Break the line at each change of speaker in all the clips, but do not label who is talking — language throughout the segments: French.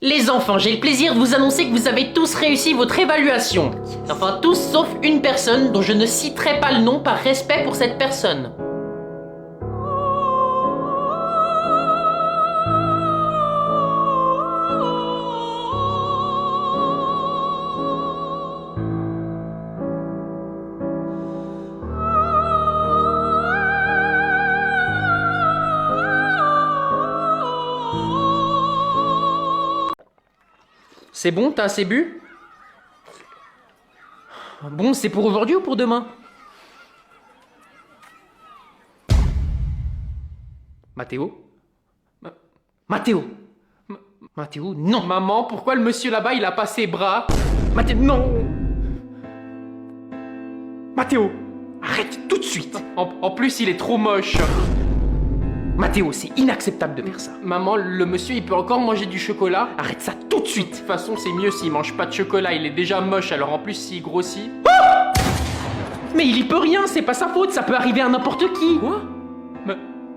Les enfants, j'ai le plaisir de vous annoncer que vous avez tous réussi votre évaluation. Enfin tous sauf une personne dont je ne citerai pas le nom par respect pour cette personne. C'est bon, t'as assez bu? Bon, c'est pour aujourd'hui ou pour demain? Mathéo? Mathéo? Mathéo, non! Maman, pourquoi le monsieur là-bas, il a pas ses bras? Mathéo, non! Mathéo! Arrête tout de suite! En plus, il est trop moche! Mathéo, c'est inacceptable de faire ça. Maman, le monsieur, il peut encore manger du chocolat? Arrête ça tout de suite. De toute façon, c'est mieux s'il mange pas de chocolat. Il est déjà moche, alors en plus, s'il grossit... Ah! Mais il y peut rien, c'est pas sa faute. Ça peut arriver à n'importe qui. Quoi?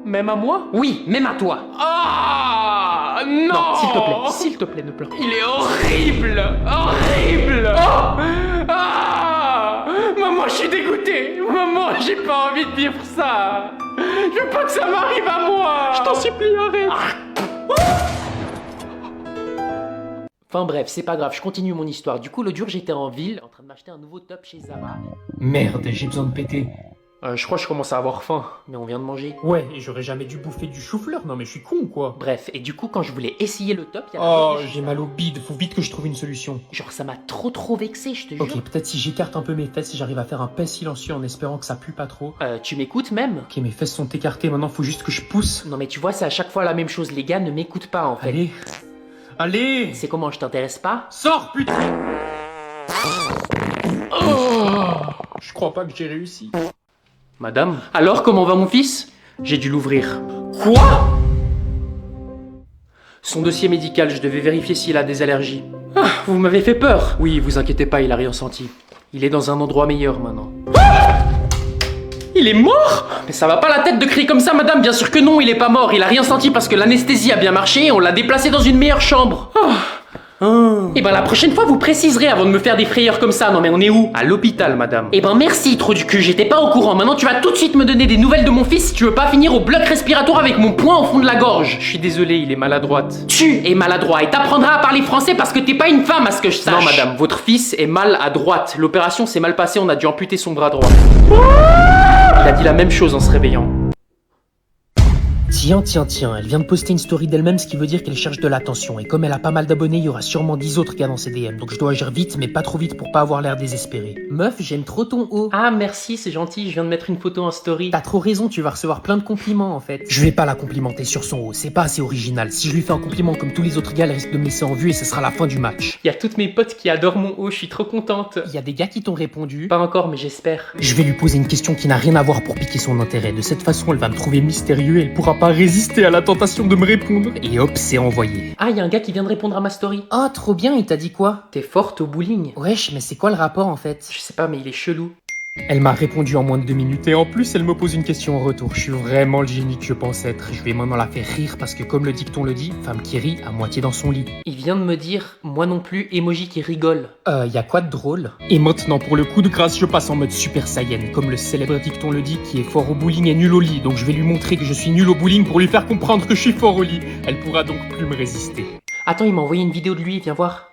Même à moi? Oui, même à toi. Ah! Non! Non, s'il te plaît, ne pleure pas. Il est horrible! Horrible! Oh! Ah! Maman, je suis dégoûté! Maman, j'ai pas envie de vivre ça! Je veux pas que ça m'arrive à moi! Je t'en supplie, arrête! Enfin bref, c'est pas grave, je continue mon histoire. Du coup, l'autre jour, j'étais en ville, en train de m'acheter un nouveau top chez Zara.
Merde, j'ai besoin de péter.
Je crois que je commence à avoir faim, mais on vient de manger.
Ouais, et j'aurais jamais dû bouffer du chou-fleur, non mais je suis con quoi.
Bref, et du coup, quand je voulais essayer le top,
Oh, j'ai mal au bide, faut vite que je trouve une solution.
Genre, ça m'a trop vexé, je te jure.
Ok, peut-être si j'écarte un peu mes fesses, j'arrive à faire un paix silencieux en espérant que ça pue pas trop.
Tu m'écoutes même?
Ok, mes fesses sont écartées, maintenant faut juste que je pousse.
Non mais tu vois, c'est à chaque fois la même chose, les gars ne m'écoutent pas en fait.
Allez. Allez!
C'est comment, je t'intéresse pas?
Sors, putain! Oh, je crois pas que j'ai réussi.
Madame? Alors, comment va mon fils? J'ai dû l'ouvrir. Quoi? Son dossier médical, je devais vérifier s'il a des allergies. Ah, vous m'avez fait peur. Oui, vous inquiétez pas, il a rien senti. Il est dans un endroit meilleur maintenant. Ah! Il est mort? Mais ça va pas la tête de crier comme ça, madame. Bien sûr que non, il est pas mort. Il a rien senti parce que l'anesthésie a bien marché et on l'a déplacé dans une meilleure chambre. Et ben la prochaine fois, vous préciserez avant de me faire des frayeurs comme ça. Non mais on est où? À l'hôpital, madame. Et ben merci, trou du cul, j'étais pas au courant. Maintenant tu vas tout de suite me donner des nouvelles de mon fils si tu veux pas finir au bloc respiratoire avec mon poing au fond de la gorge. Je suis désolé, il est maladroite. Tu es maladroit et t'apprendras à parler français parce que t'es pas une femme à ce que je sache. Non madame, votre fils est mal à droite. L'opération s'est mal passée, on a dû amputer son bras droit. Il a dit la même chose en se réveillant.
Tiens, elle vient de poster une story d'elle-même, ce qui veut dire qu'elle cherche de l'attention. Et comme elle a pas mal d'abonnés, il y aura sûrement 10 autres gars dans ses DM. Donc je dois agir vite, mais pas trop vite pour pas avoir l'air désespéré. Meuf, j'aime trop ton haut.
Ah merci, c'est gentil, je viens de mettre une photo en story.
T'as trop raison, tu vas recevoir plein de compliments en fait. Je vais pas la complimenter sur son haut, c'est pas assez original. Si je lui fais un compliment comme tous les autres gars, elle risque de me laisser en vue et ce sera la fin du match.
Il y a toutes mes potes qui adorent mon haut, je suis trop contente.
Il y a des gars qui t'ont répondu.
Pas encore, mais j'espère.
Je vais lui poser une question qui n'a rien à voir pour piquer son intérêt. De cette façon, elle va me trouver mystérieux et elle pourra pas résister à la tentation de me répondre. Et hop, c'est envoyé.
Ah, il y a un gars qui vient de répondre à ma story.
Oh, trop bien, il t'a dit quoi?
T'es forte au bowling.
Wesh, mais c'est quoi le rapport en fait?
Je sais pas, mais il est chelou.
Elle m'a répondu en moins de 2 minutes et en plus elle me pose une question en retour. Je suis vraiment le génie que je pense être. Je vais maintenant la faire rire parce que comme le dicton le dit, femme qui rit à moitié dans son lit.
Il vient de me dire, moi non plus, emoji qui rigole.
Y a quoi de drôle? Et maintenant pour le coup de grâce, je passe en mode super saiyan. Comme le célèbre dicton le dit, qui est fort au bowling et nul au lit. Donc je vais lui montrer que je suis nul au bowling pour lui faire comprendre que je suis fort au lit. Elle pourra donc plus me résister.
Attends, il m'a envoyé une vidéo de lui, viens voir.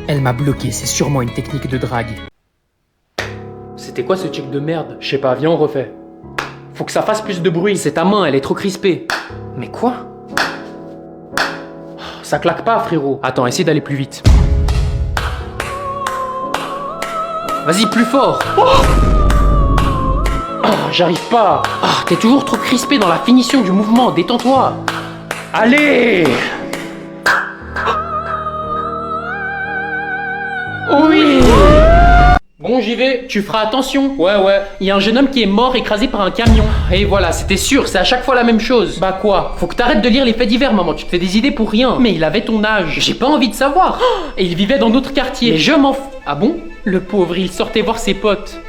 Elle m'a bloqué, c'est sûrement une technique de drague.
C'était quoi ce check de merde? Je sais pas, viens on refait. Faut que ça fasse plus de bruit. C'est ta main, elle est trop crispée. Mais quoi? Ça claque pas, frérot. Attends, essaie d'aller plus vite. Vas-y, plus fort. J'arrive pas. T'es toujours trop crispé dans la finition du mouvement, détends-toi. Allez! Oui! Bon, j'y vais. Tu feras attention. Ouais. Il y a un jeune homme qui est mort écrasé par un camion. Et voilà, c'était sûr, c'est à chaque fois la même chose. Bah quoi? Faut que t'arrêtes de lire les faits divers, maman. Tu te fais des idées pour rien. Mais il avait ton âge. J'ai pas envie de savoir. Et il vivait dans notre quartier. Mais je m'en fous. Ah bon? Le pauvre, il sortait voir ses potes.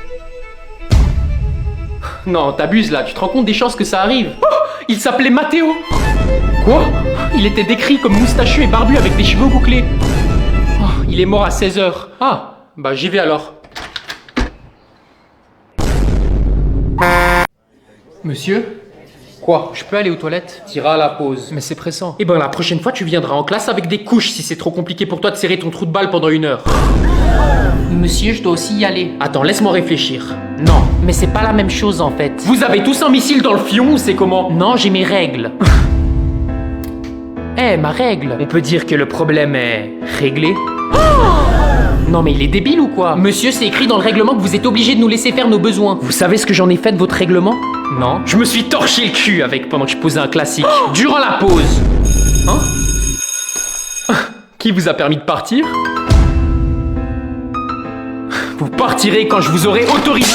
Non, t'abuses là, tu te rends compte des chances que ça arrive? Oh, il s'appelait Matteo. Quoi? Il était décrit comme moustachu et barbu avec des cheveux bouclés. Oh, il est mort à 16h. Ah, bah j'y vais alors. Monsieur? Quoi? Je peux aller aux toilettes? T'iras à la pause. Mais c'est pressant. Eh ben la prochaine fois tu viendras en classe avec des couches si c'est trop compliqué pour toi de serrer ton trou de balle pendant 1 heure. Monsieur, je dois aussi y aller. Attends, laisse-moi réfléchir. Non, mais c'est pas la même chose en fait. Vous avez tous un missile dans le fion ou c'est comment? Non, j'ai mes règles. Eh, ma règle. On peut dire que le problème est réglé. Non mais il est débile ou quoi? Monsieur, c'est écrit dans le règlement que vous êtes obligé de nous laisser faire nos besoins. Vous savez ce que j'en ai fait de votre règlement? Non. Je me suis torché le cul avec pendant que je posais un classique. Durant la pause. Hein? Qui vous a permis de partir? Vous partirez quand je vous aurai autorisé.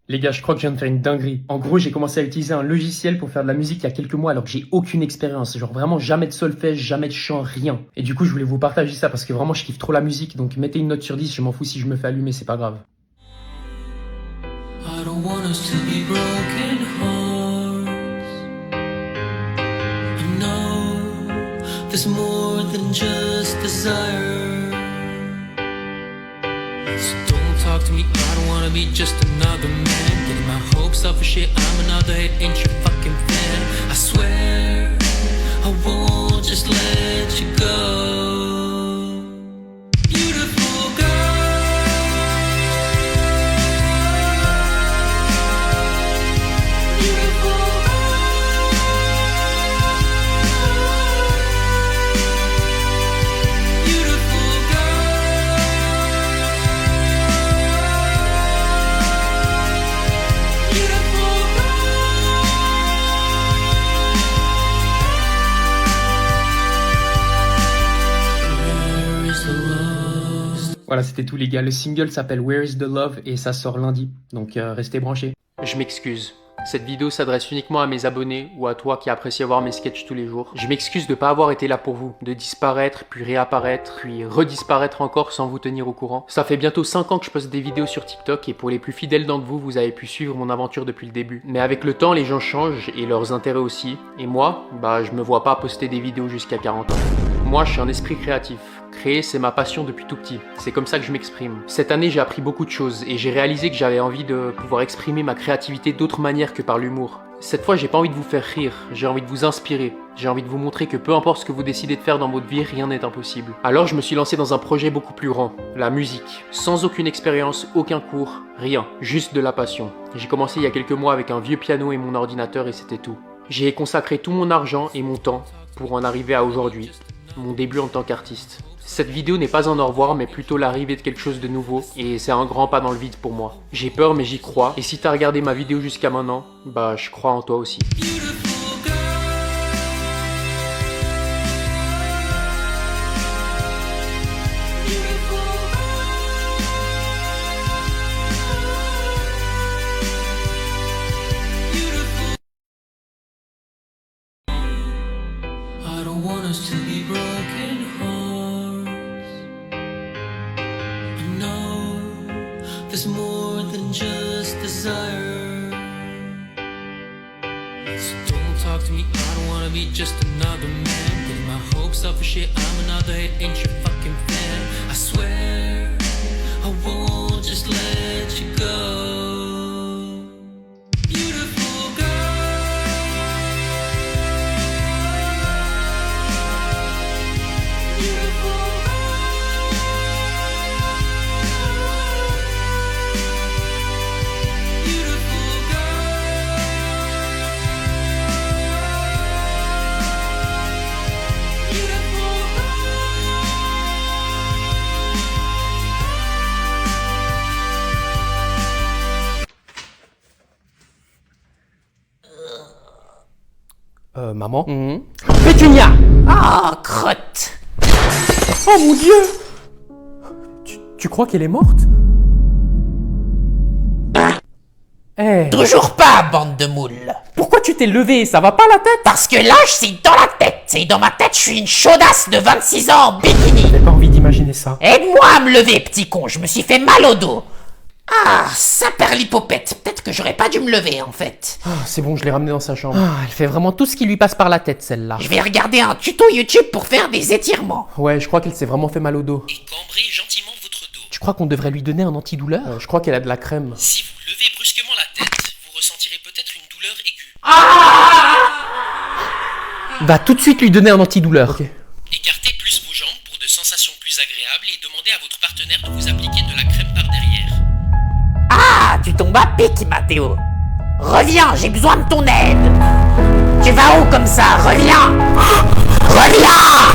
Les gars, je crois que je viens de faire une dinguerie. En gros, j'ai commencé à utiliser un logiciel pour faire de la musique il y a quelques mois alors que j'ai aucune expérience. Genre vraiment jamais de solfège, jamais de chant, rien. Et du coup, je voulais vous partager ça parce que vraiment, je kiffe trop la musique. Donc mettez une note sur 10, je m'en fous si je me fais allumer, c'est pas grave. I don't want us to be broken hearts. I know there's more than just desire. So don't talk to me, I don't wanna be just another man. Getting my hopes up for shit, I'm another hit, ain't your fucking fan. I swear, I won't just let you go. Beautiful girl, beautiful girl, beautiful girl, beautiful girl. Where is the love? Voilà, c'était tout les gars. Le single s'appelle Where is the Love et ça sort lundi. Donc restez branchés. Je m'excuse. Cette vidéo s'adresse uniquement à mes abonnés ou à toi qui apprécie voir mes sketchs tous les jours. Je m'excuse de ne pas avoir été là pour vous, de disparaître, puis réapparaître, puis redisparaître encore sans vous tenir au courant. Ça fait bientôt 5 ans que je poste des vidéos sur TikTok et pour les plus fidèles d'entre vous, vous avez pu suivre mon aventure depuis le début. Mais avec le temps, les gens changent et leurs intérêts aussi. Et moi, bah je me vois pas poster des vidéos jusqu'à 40 ans. Moi, je suis un esprit créatif. Créer, c'est ma passion depuis tout petit. C'est comme ça que je m'exprime. Cette année, j'ai appris beaucoup de choses et j'ai réalisé que j'avais envie de pouvoir exprimer ma créativité d'autres manières que par l'humour. Cette fois, j'ai pas envie de vous faire rire, j'ai envie de vous inspirer. J'ai envie de vous montrer que peu importe ce que vous décidez de faire dans votre vie, rien n'est impossible. Alors, je me suis lancé dans un projet beaucoup plus grand, la musique. Sans aucune expérience, aucun cours, rien. Juste de la passion. J'ai commencé il y a quelques mois avec un vieux piano et mon ordinateur et c'était tout. J'ai consacré tout mon argent et mon temps pour en arriver à aujourd'hui, mon début en tant qu'artiste. Cette vidéo n'est pas un au revoir, mais plutôt l'arrivée de quelque chose de nouveau, et c'est un grand pas dans le vide pour moi. J'ai peur, mais j'y crois, et si t'as regardé ma vidéo jusqu'à maintenant, bah je crois en toi aussi. I don't want us to be broken hearts. I know there's more than just desire. So don't talk to me, I don't wanna be just another man. Getting my hopes up for shit, I'm another hit, ain't your fucking fan. I swear, I won't just let you go. Maman? Pétunia!
Ah, crotte!
Oh mon Dieu! Tu crois qu'elle est morte? Eh!
Toujours pas, bande de moules!
Pourquoi tu t'es levé? Ça va pas la tête?
Parce que l'âge, c'est dans la tête! Et dans ma tête, je suis une chaudasse de 26 ans en bikini!
J'ai pas envie d'imaginer ça.
Aide-moi à me lever, petit con, je me suis fait mal au dos! Ah, ça perd l'hypopète. Peut-être que j'aurais pas dû me lever, en fait.
Ah, c'est bon, je l'ai ramené dans sa chambre. Ah, elle fait vraiment tout ce qui lui passe par la tête, celle-là.
Je vais regarder un tuto YouTube pour faire des étirements.
Ouais, je crois qu'elle s'est vraiment fait mal au dos.
Et cambrez gentiment votre dos.
Tu crois qu'on devrait lui donner un antidouleur? Je crois qu'elle a de la crème.
Si vous levez brusquement la tête, vous ressentirez peut-être une douleur aiguë.
Va tout de suite lui donner un antidouleur. Ok.
Écartez plus vos jambes pour de sensations plus agréables et demandez à votre partenaire de vous appliquer de la crème par derrière.
Ah, tu tombes à pic, Mathéo. Reviens, j'ai besoin de ton aide. Tu vas où comme ça? Reviens. Reviens.